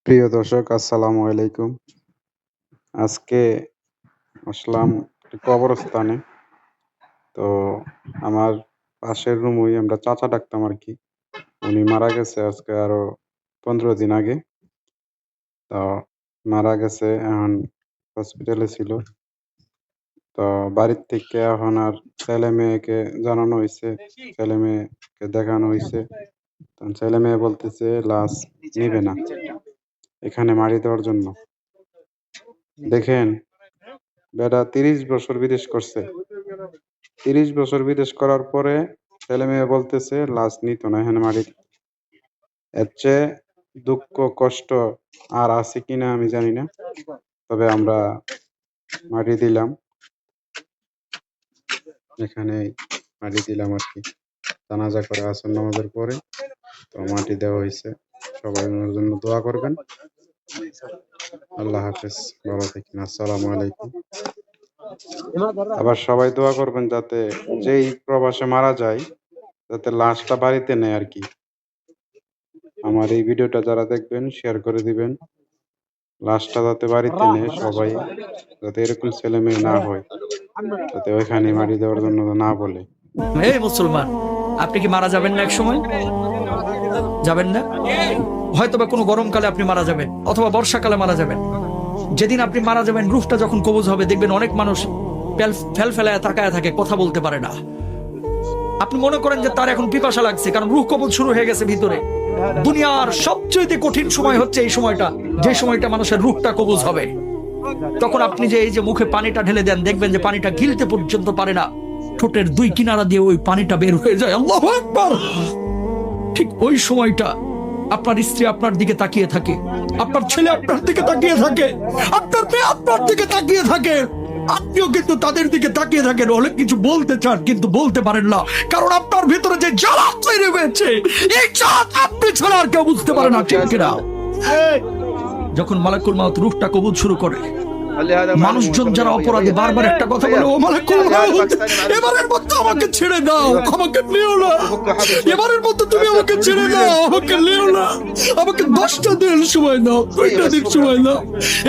প্রিয় দর্শক, আসসালামু আলাইকুম। আজকে আসলাম একটি কবরস্থানে। তো আমার পাশের রুমই, আমরা চাচা ডাকতাম আর কি। উনি মারা গেছে আজকে আরো 15 দিন আগে। তো মারা গেছে, এখন হসপিটালে ছিল। তো বাড়ির থেকে এখন আর ছেলে মেয়েকে জানানো হয়েছে, ছেলে মেয়েকে দেখানো হয়েছে। ছেলে মেয়ে বলতেছে লাশ নিবে না এখানে মারি দেওয়ার জন্য। দেখেন, বেটা 30 বছর বিদেশ করছে। 30 বছর বিদেশ করার পরে ছেলে মেয়ে বলতেছে লাশ নিত না, এখানে মারি। এর চেয়ে দুঃখ কষ্ট আর আছে কিনা আমি জানি না, তবে আমরা মাটি দিলাম, এখানে মাটি দিলাম আর কি। জানাজা করে আসর নামাজের পরে তো মাটি দেওয়া হয়েছে। সবাই ওনার জন্য দোয়া করবেন। আল্লাহ হাফেজ, ভালো থাকেন, আসসালামু আলাইকুম। আবার সবাই দোয়া করবেন যাতে যেই প্রবাসে মারা যায় যাতে লাশটা বাড়িতে নেয় আর কি। আমার এই ভিডিওটা যারা দেখবেন শেয়ার করে দিবেন। লাশটা যাতে বাড়িতে নেয় সবাই, যাতে এরকম ছেলে মেয়ে না হয়, যাতে ওইখানে মাটি দেওয়ার জন্য না বলে। এই মুসলমান, আপনি কি মারা যাবেন না? এক সময় যাবেন না? হয়তো বা কোনো গরমকালে আপনি মারা যাবেন, অথবা বর্ষাকালে মারা যাবেন। যেদিন আপনি মারা যাবেন, রূহটা যখন কবজ হবে, দেখবেন অনেক মানুষ ফেল ফেলায় তাকায় থাকে, কথা বলতে পারে না। আপনি মনে করেন যে তার এখন পিপাসা লাগছে, কারণ রূহ কবজ শুরু হয়ে গেছে ভিতরে। দুনিয়ার সবচেয়ে কঠিন সময় হচ্ছে এই সময়টা, যে সময়টা মানুষের রূহটা কবজ হবে। তখন আপনি যে এই যে মুখে পানিটা ঢেলে দেন, দেখবেন যে পানিটা গিলতে পর্যন্ত পারে না, ঠোঁটের দুই কিনারা দিয়ে ওই পানিটা বের হয়ে যায়। আল্লাহু আকবার। ঠিক ওই সময়টা আপনার স্ত্রী আপনার দিকে তাকিয়ে থাকে, আপনার ছেলে আপনার দিকে তাকিয়ে থাকে, আপনার মেয়ে আপনার দিকে তাকিয়ে থাকে। আপনিও কিন্তু তাদের দিকে তাকিয়ে থাকেন, অনেক কিছু বলতে চান কিন্তু বলতে পারেন না, কারণ আপনার ভিতরে যে জ্বালা তৈরি হয়েছে, এই জ্বালা আপনি ছাড়া আর কেউ বুঝতে পারে না, ঠিক কিনা? যখন মালাকুল মাউত রূহটা কবুল শুরু করে, মানুষজন যারা অপরাধী বারবার একটা কথা বলে, ও মালাকুল মাউত, এবারের মতো আমাকে ছেড়ে দাও, আমাকে নিও না, এবারের মতো তুমি আমাকে ছেড়ে দাও, আমাকে নিও না, আমাকে 10টা দিন সময় দাও, 2টা দিন সময় দাও।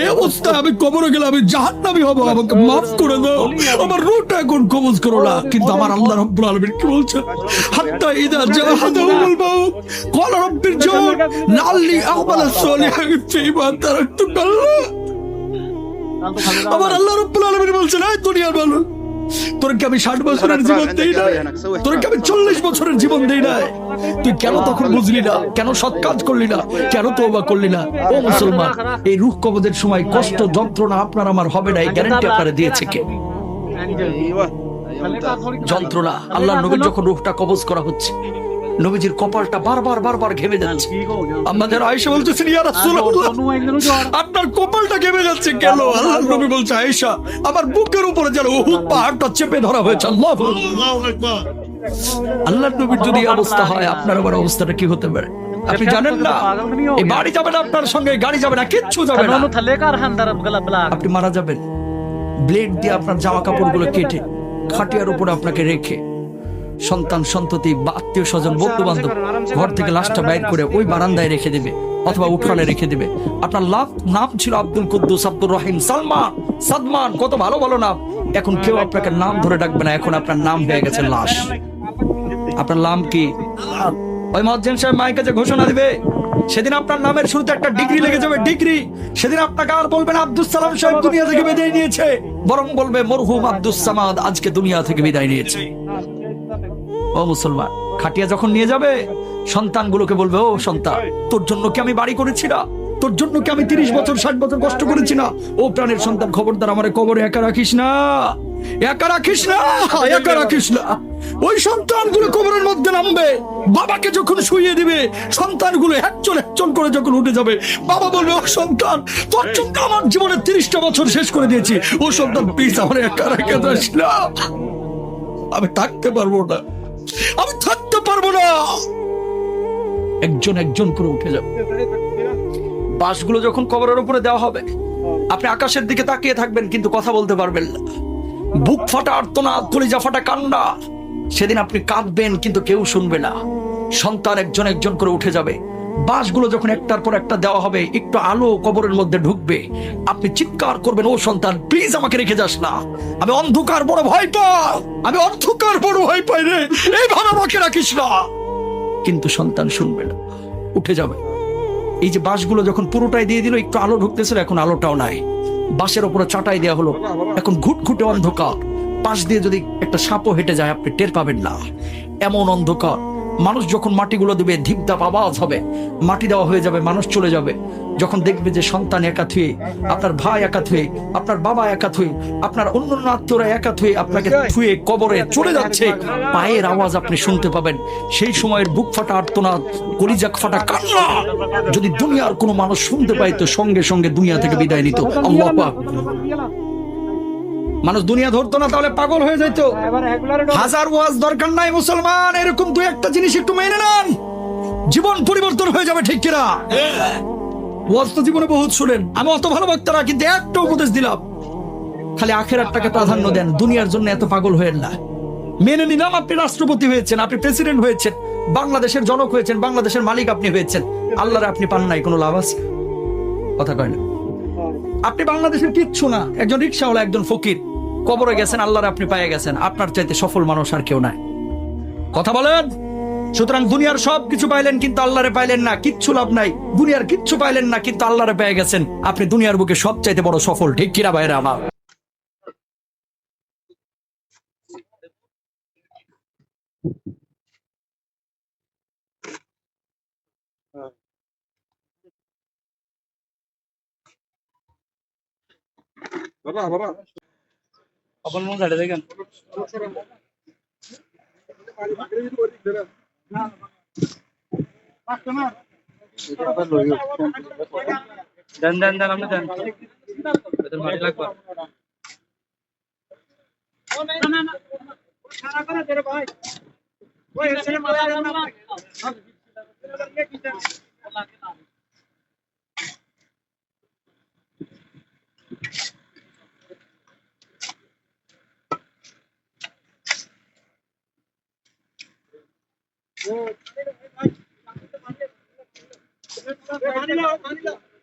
এই অবস্থায় আমি কবরে গেলে আমি জাহান্নামী হব, আমাকে মাফ করে দাও, আমার রূহটা এখন কবজ করো না। কিন্তু আমার আল্লাহ রাব্বুল আলামিন কি বলছেন? হাত্তা ইদা জাহাদাহুল মাউত ক্বালা রাব্বির জিউন লাআল্লি আ'মালু সালিহান ফীমা তারাকতু। আমার আল্লাহ রাব্বুল আলামিন বলছেন, এই দুনিয়ার মানুষ, তোরকে আমি 60 বছরের জীবন দেই না, তোরকে আমি 40 বছরের জীবন দেই না, তুই কেন তখন বুঝলি না? কেন সৎ কাজ করলি না? কেন তওবা করলি না? ও মুসলমান, এই রূহ কবজের সময় কষ্ট যন্ত্রণা আপনার আমার হবে না, এই গ্যারান্টি আপনারা দিয়েছে কে? যন্ত্রণা। আল্লাহর নবীর যখন রূহটা কবজ করা হচ্ছে, নবীজির কপালটা বারবার ঘেমে যাচ্ছে। আমাদের আয়েশা বলতেছেন, ইয়া রাসূলুল্লাহ, আপনার কপালটা ঘেমে যাচ্ছে কেন? আল্লাহর নবী বলছে, আয়েশা, আমার বুকের উপরে যেন উহুদ পাহাড়টা চেপে ধরা হয়েছে। আল্লাহু আকবার। আল্লাহর নবীর যদি অবস্থা হয়, আপনার আবার অবস্থাটা কি হতে পারে আপনি জানেন না? এই বাড়ি যাবে না, আপনার সঙ্গে গাড়ি যাবে না, কিচ্ছু যাবে না। আপনি মারা যাবেন, ব্লেড দিয়ে আপনার জামা কাপড়গুলো কেটে খাটিয়ার উপরে আপনাকে রেখে, সন্তান সন্ততি বা আত্মীয় স্বজন বন্ধু বান্ধব ঘর থেকে লাশটা বাইর করে ওই বারান্দায় রেখে দেবে অথবা উঠানে রেখে দেবে। আপনার নাম ছিল আব্দুল কুদ্দুস, আব্দুর রহিম, সালমান, সাদমান, কত ভালো ভালো নাম। এখন কেউ আপনাকে নাম ধরে ডাকবে না, এখন আপনার নাম হয়ে গেছে লাশ। আপনার নাম কি? ওই মুয়াজ্জিন সাহেব মাইকে যে ঘোষণা দিবে, সেদিন আপনার নামের শুরুতে একটা ডিগ্রি লেগে যাবে, ডিগ্রি। সেদিন আপনাকে আর বলবেন আব্দুস সালাম সাহেব দুনিয়া থেকে বিদায় নিয়েছে, বরং বলবে মরহুম আব্দুস সামাদ আজকে দুনিয়া থেকে বিদায় নিয়েছে। ও মুসলমান, খাটিয়া যখন নিয়ে যাবে, সন্তানগুলোকে বলবে, ও সন্তান, তোর জন্য কি আমি বাড়ি করেছি না? তোর জন্য কি আমি 30 বছর 60 বছর কষ্ট করেছি না? ও প্রাণের সন্তান, খবরদার আমারে কবরে একা রাখিস না, একা রাখিস না, একা রাখিস না। ওই সন্তানগুলো কবরের মধ্যে নামবে, বাবাকে যখন শুইয়ে দিবে, সন্তানগুলো একজন করে যখন উঠে যাবে, বাবা বলবে, ও সন্তান, তোর জন্য আমার জীবনের 30টা বছর শেষ করে দিয়েছি, ও সন্তান প্লিজ আমার একা রেখে যাস না, আমি থাকতে পারবো না, আমি থাকতে পারবো না। একজন করে উঠে যাবে। বাঁশগুলো যখন কবরের উপরে দেওয়া হবে, আপনি আকাশের দিকে তাকিয়ে থাকবেন কিন্তু কথা বলতে পারবেন না, বুক ফাটা আর্তনাদ, কলিজা ফাটা কান্না। সেদিন আপনি কাঁদবেন কিন্তু কেউ শুনবে না। সন্তান একজন করে উঠে যাবে, বাঁশগুলো যখন একটার পর একটা দেওয়া হবে, একটু আলো কবরের মধ্যে ঢুকবে, আপনি চিৎকার করবেন, ও সন্তান প্লিজ আমাকে রেখে যাস না, আমি অন্ধকার বড় ভয় পাই, আমি অন্ধকার বড় ভয় পাই রে, এইভাবে আমাকে রাখিস না। কিন্তু সন্তান শুনবে না, উঠে যাবে। এই যে বাঁশগুলো যখন পুরোটাই দিয়ে দিল, একটু আলো ঢুকতেছিল, এখন আলোটাও নাই। বাঁশের উপরে চাটাই দেওয়া হলো, এখন ঘুটঘুটে অন্ধকার। পাশ দিয়ে যদি একটা সাপও হেঁটে যায় আপনি টের পাবেন না, এমন অন্ধকার। মানুষ যখন মাটিগুলো দিবে, ধিপধাপ আওয়াজ হবে, মাটি দেওয়া হয়ে যাবে, মানুষ চলে যাবে। যখন দেখবে যে সন্তান একা থুয়ে, আপনার ভাই একা থুয়ে, আপনার বাবা একা থুয়ে, আপনার অন্য আত্মীয়রা একা থুয়ে আপনাকে থুয়ে কবরে চলে যাচ্ছে, পায়ের আওয়াজ আপনি শুনতে পাবেন। সেই সময়ের বুক ফাটা আর্তনাদ, কলিজা ফাটা কান্না যদি দুনিয়ার কোনো মানুষ শুনতে পাইত, সঙ্গে সঙ্গে দুনিয়া থেকে বিদায় নিত। আল্লাহ পাক। মানুষ দুনিয়া ধরতো না, তাহলে পাগল হয়ে যেত। হাজার ওয়াজ দরকার নাই মুসলমান, এরকম দু একটা জিনিস একটু মেনে নেন, জীবন পরিবর্তন হয়ে যাবে, ঠিক কিনা? ওয়াজ তো জীবনে বহুত শুনেন, আমি অত ভালো বক্তা না, কিন্তু একটা উপদেশ দিলাম, খালি আখিরাতটাকে প্রাধান্য দেন, দুনিয়ার জন্য এত পাগল হয়েন না। মেনে নিলাম আপনি রাষ্ট্রপতি হয়েছেন, আপনি প্রেসিডেন্ট হয়েছেন, বাংলাদেশের জনক হয়েছেন, বাংলাদেশের মালিক আপনি হয়েছেন, আল্লাহরে আপনি পান নাই, কোনো লাভ আছে? কথা কয় না। আপনি বাংলাদেশের কিচ্ছু না, একজন রিকশাওয়ালা, একজন ফকির, কবরে গেছেন, আল্লাহরে আপনি পেয়ে গেছেন। আপনার চাইতে সফল মানুষ আর কেউ নাই। কথা বলেন। সুতরাং দুনিয়ার সব কিছু পাইলেন কিন্তু আল্লাহরে পাইলেন না, কিচ্ছু লাভ নাই। দুনিয়ার কিচ্ছু পাইলেন না কিন্তু আল্লাহরে পেয়ে গেছেন, আপনি দুনিয়ার বুকে সবচাইতে বড় সফল, ঠিক কিনা ভাইরা আমার? দেন দেন দেন, আপনি দেন, মাটি লাগবে।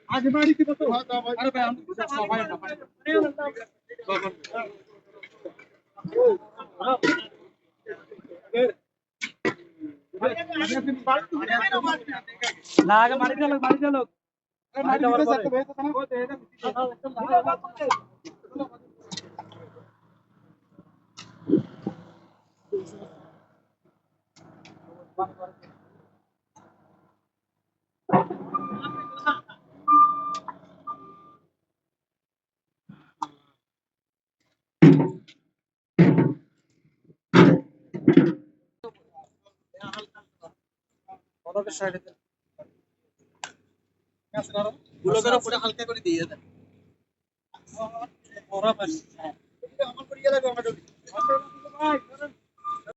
আজ বাড়ি কি তো আরে ভাই আমি সবাই না না, আগে বাড়ি চলো, বাড়ি চলো। গুলোকের উপরে হালকা করে দিয়ে দেন। ওরা পাশে আমার পরিয়ে লাগবে, আমার